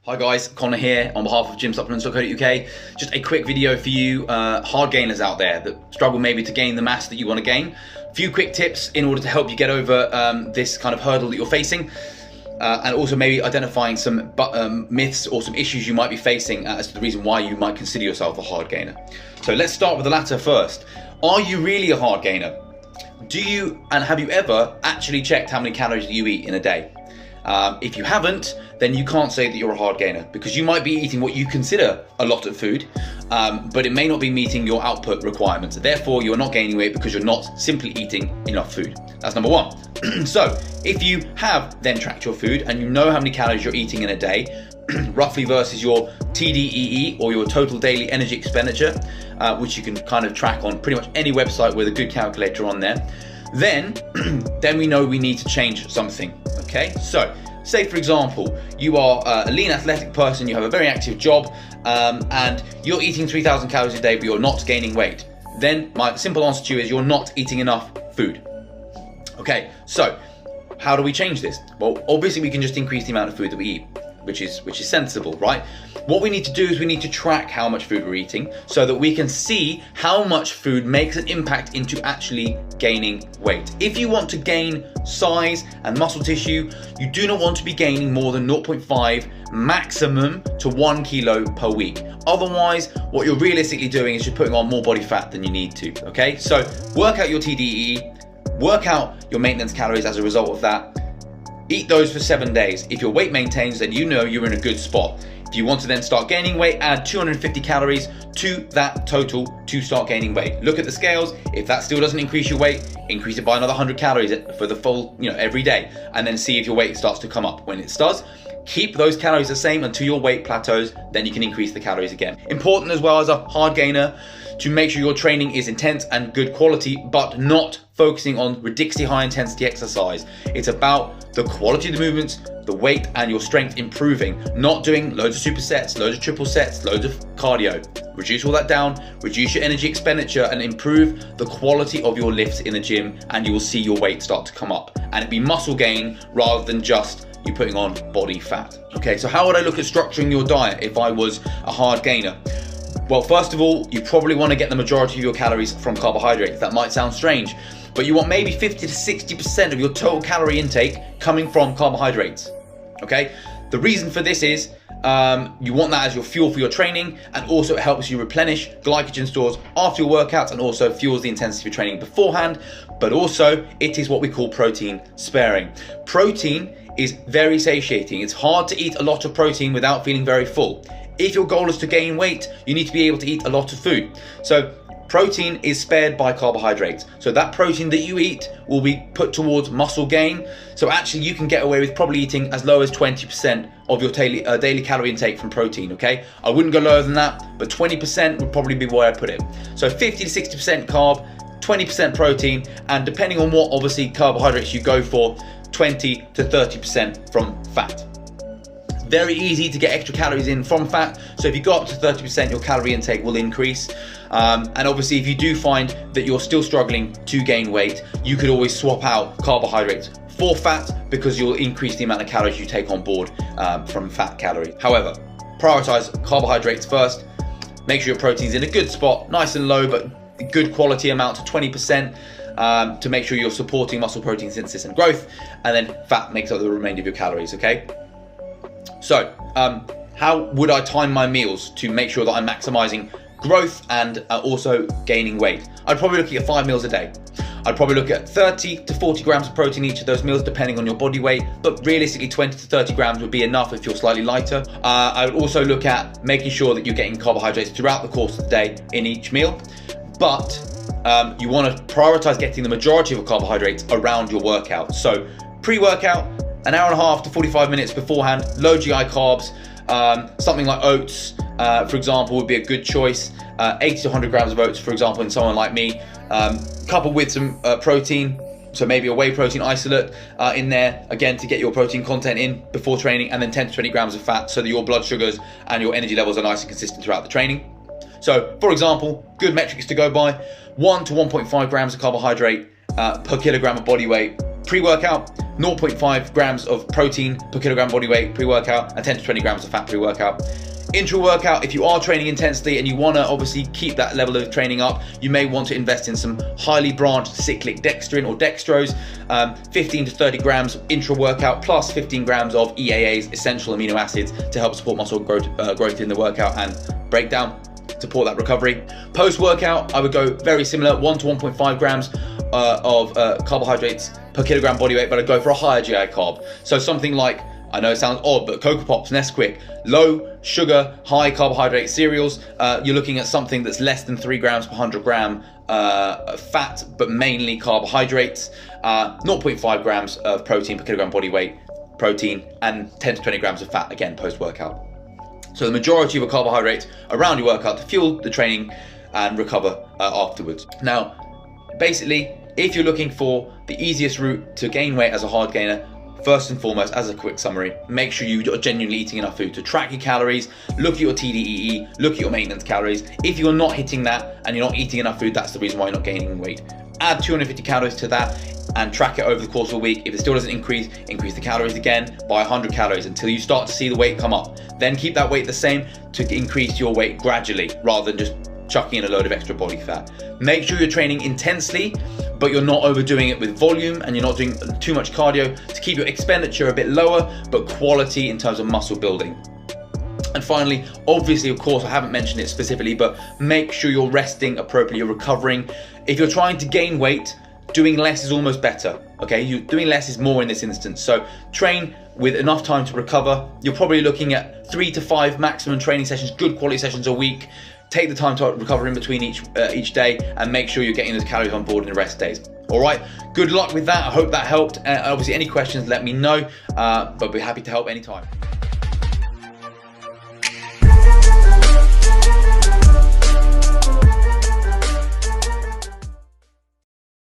Hi guys, Conor here on behalf of Gymsupplements.co.uk. Just a quick video for you hard gainers out there that struggle maybe to gain the mass that you want to gain. A few quick tips in order to help you get over this kind of hurdle that you're facing, and also maybe identifying some myths or some issues you might be facing as to the reason why you might consider yourself a hard gainer. So let's start with the latter first. Are you really a hard gainer? Do you and have you ever actually checked how many calories you eat in a day? If you haven't, then you can't say that you're a hard gainer, because you might be eating what you consider a lot of food, but it may not be meeting your output requirements. Therefore, you're not gaining weight because you're not simply eating enough food. That's number one. So if you have then tracked your food and you know how many calories you're eating in a day, roughly versus your TDEE or your total daily energy expenditure, which you can kind of track on pretty much any website with a good calculator on there, then we know we need to change something. Okay, so say for example you are a lean athletic person, you have a very active job, and you're eating 3,000 calories a day but you're not gaining weight. Then my simple answer to you is you're not eating enough food. Okay, so how do we change this? Well, obviously we can just increase the amount of food that we eat, which is sensible, right? What we need to do is we need to track how much food we're eating so that we can see how much food makes an impact into actually gaining weight. If you want to gain size and muscle tissue, you do not want to be gaining more than 0.5 maximum to 1 kilo per week. Otherwise, what you're realistically doing is you're putting on more body fat than you need to, okay? So work out your TDEE, work out your maintenance calories as a result of that. Eat those for 7 days. If your weight maintains, then you know you're in a good spot. If you want to then start gaining weight, add 250 calories to that total to start gaining weight. Look at the scales. If that still doesn't increase your weight, increase it by another 100 calories for the full, every day, and then see if your weight starts to come up. When it does, keep those calories the same until your weight plateaus, then you can increase the calories again. Important as well as a hard gainer to make sure your training is intense and good quality, but not focusing on ridiculously high intensity exercise. It's about the quality of the movements, the weight and your strength improving, not doing loads of supersets, loads of triple sets, loads of cardio. Reduce all that down, reduce your energy expenditure and improve the quality of your lifts in the gym, and you will see your weight start to come up and it be muscle gain rather than just you putting on body fat. Okay, so how would I look at structuring your diet if I was a hard gainer? Well, first of all, you probably want to get the majority of your calories from carbohydrates. That might sound strange, but you want maybe 50 to 60% of your total calorie intake coming from carbohydrates. Okay, the reason for this is you want that as your fuel for your training, and also it helps you replenish glycogen stores after your workouts and also fuels the intensity of your training beforehand. But also it is what we call protein sparing. Protein is very satiating. It's hard to eat a lot of protein without feeling very full. If your goal is to gain weight, you need to be able to eat a lot of food. So protein is spared by carbohydrates. So that protein that you eat will be put towards muscle gain. So actually you can get away with probably eating as low as 20% of your daily calorie intake from protein, okay? I wouldn't go lower than that, but 20% would probably be where I put it. So 50 to 60% carb, 20% protein, and depending on what obviously carbohydrates you go for, 20 to 30% from fat. Very easy to get extra calories in from fat, so if you go up to 30%, your calorie intake will increase. And obviously if you do find that you're still struggling to gain weight, you could always swap out carbohydrates for fat, because you'll increase the amount of calories you take on board from fat calories. However, prioritize carbohydrates first. Make sure your protein's in a good spot, nice and low, but good quality amount to 20%, to make sure you're supporting muscle protein synthesis and growth, and then fat makes up the remainder of your calories, okay? So, how would I time my meals to make sure that I'm maximizing growth and also gaining weight? I'd probably look at 5 meals a day. I'd probably look at 30 to 40 grams of protein each of those meals, depending on your body weight, but realistically 20 to 30 grams would be enough if you're slightly lighter. I would also look at making sure that you're getting carbohydrates throughout the course of the day in each meal, but you want to prioritize getting the majority of the carbohydrates around your workout. So pre-workout, an hour and a half to 45 minutes beforehand, low GI carbs, something like oats, for example, would be a good choice. 80 to 100 grams of oats, for example, in someone like me, coupled with some protein, so maybe a whey protein isolate in there, again, to get your protein content in before training, and then 10 to 20 grams of fat so that your blood sugars and your energy levels are nice and consistent throughout the training. So, for example, good metrics to go by, 1 to 1.5 grams of carbohydrate per kilogram of body weight pre-workout, 0.5 grams of protein per kilogram body weight pre-workout, and 10 to 20 grams of fat pre-workout. Intra-workout, if you are training intensely and you want to obviously keep that level of training up, you may want to invest in some highly branched cyclic dextrin or dextrose, 15 to 30 grams intra-workout plus 15 grams of EAAs, essential amino acids, to help support muscle growth in the workout and breakdown, support that recovery. Post-workout, I would go very similar, 1 to 1.5 grams of carbohydrates per kilogram body weight, but I'd go for a higher GI carb. So something like, I know it sounds odd, but Cocoa Pops, Nesquik, low sugar, high carbohydrate cereals, you're looking at something that's less than 3 grams per 100 gram fat, but mainly carbohydrates, 0.5 grams of protein per kilogram body weight, protein, and 10 to 20 grams of fat, again, post-workout. So the majority of a carbohydrate around your workout to fuel the training and recover afterwards. Now, basically, if you're looking for the easiest route to gain weight as a hard gainer, first and foremost, as a quick summary, make sure you are genuinely eating enough food to track your calories, look at your TDEE, look at your maintenance calories. If you're not hitting that and you're not eating enough food, that's the reason why you're not gaining weight. Add 250 calories to that and track it over the course of a week. If it still doesn't increase the calories again by 100 calories until you start to see the weight come up. Then keep that weight the same to increase your weight gradually rather than just chucking in a load of extra body fat. Make sure you're training intensely, but you're not overdoing it with volume and you're not doing too much cardio to keep your expenditure a bit lower, but quality in terms of muscle building. And finally, obviously, of course, I haven't mentioned it specifically, but make sure you're resting appropriately, you're recovering. If you're trying to gain weight, doing less is almost better, okay? Doing less is more in this instance. So train with enough time to recover. You're probably looking at 3 to 5 maximum training sessions, good quality sessions a week. Take the time to recover in between each day and make sure you're getting those calories on board in the rest days. All right, good luck with that. I hope that helped. Obviously, any questions, let me know, but we're happy to help anytime.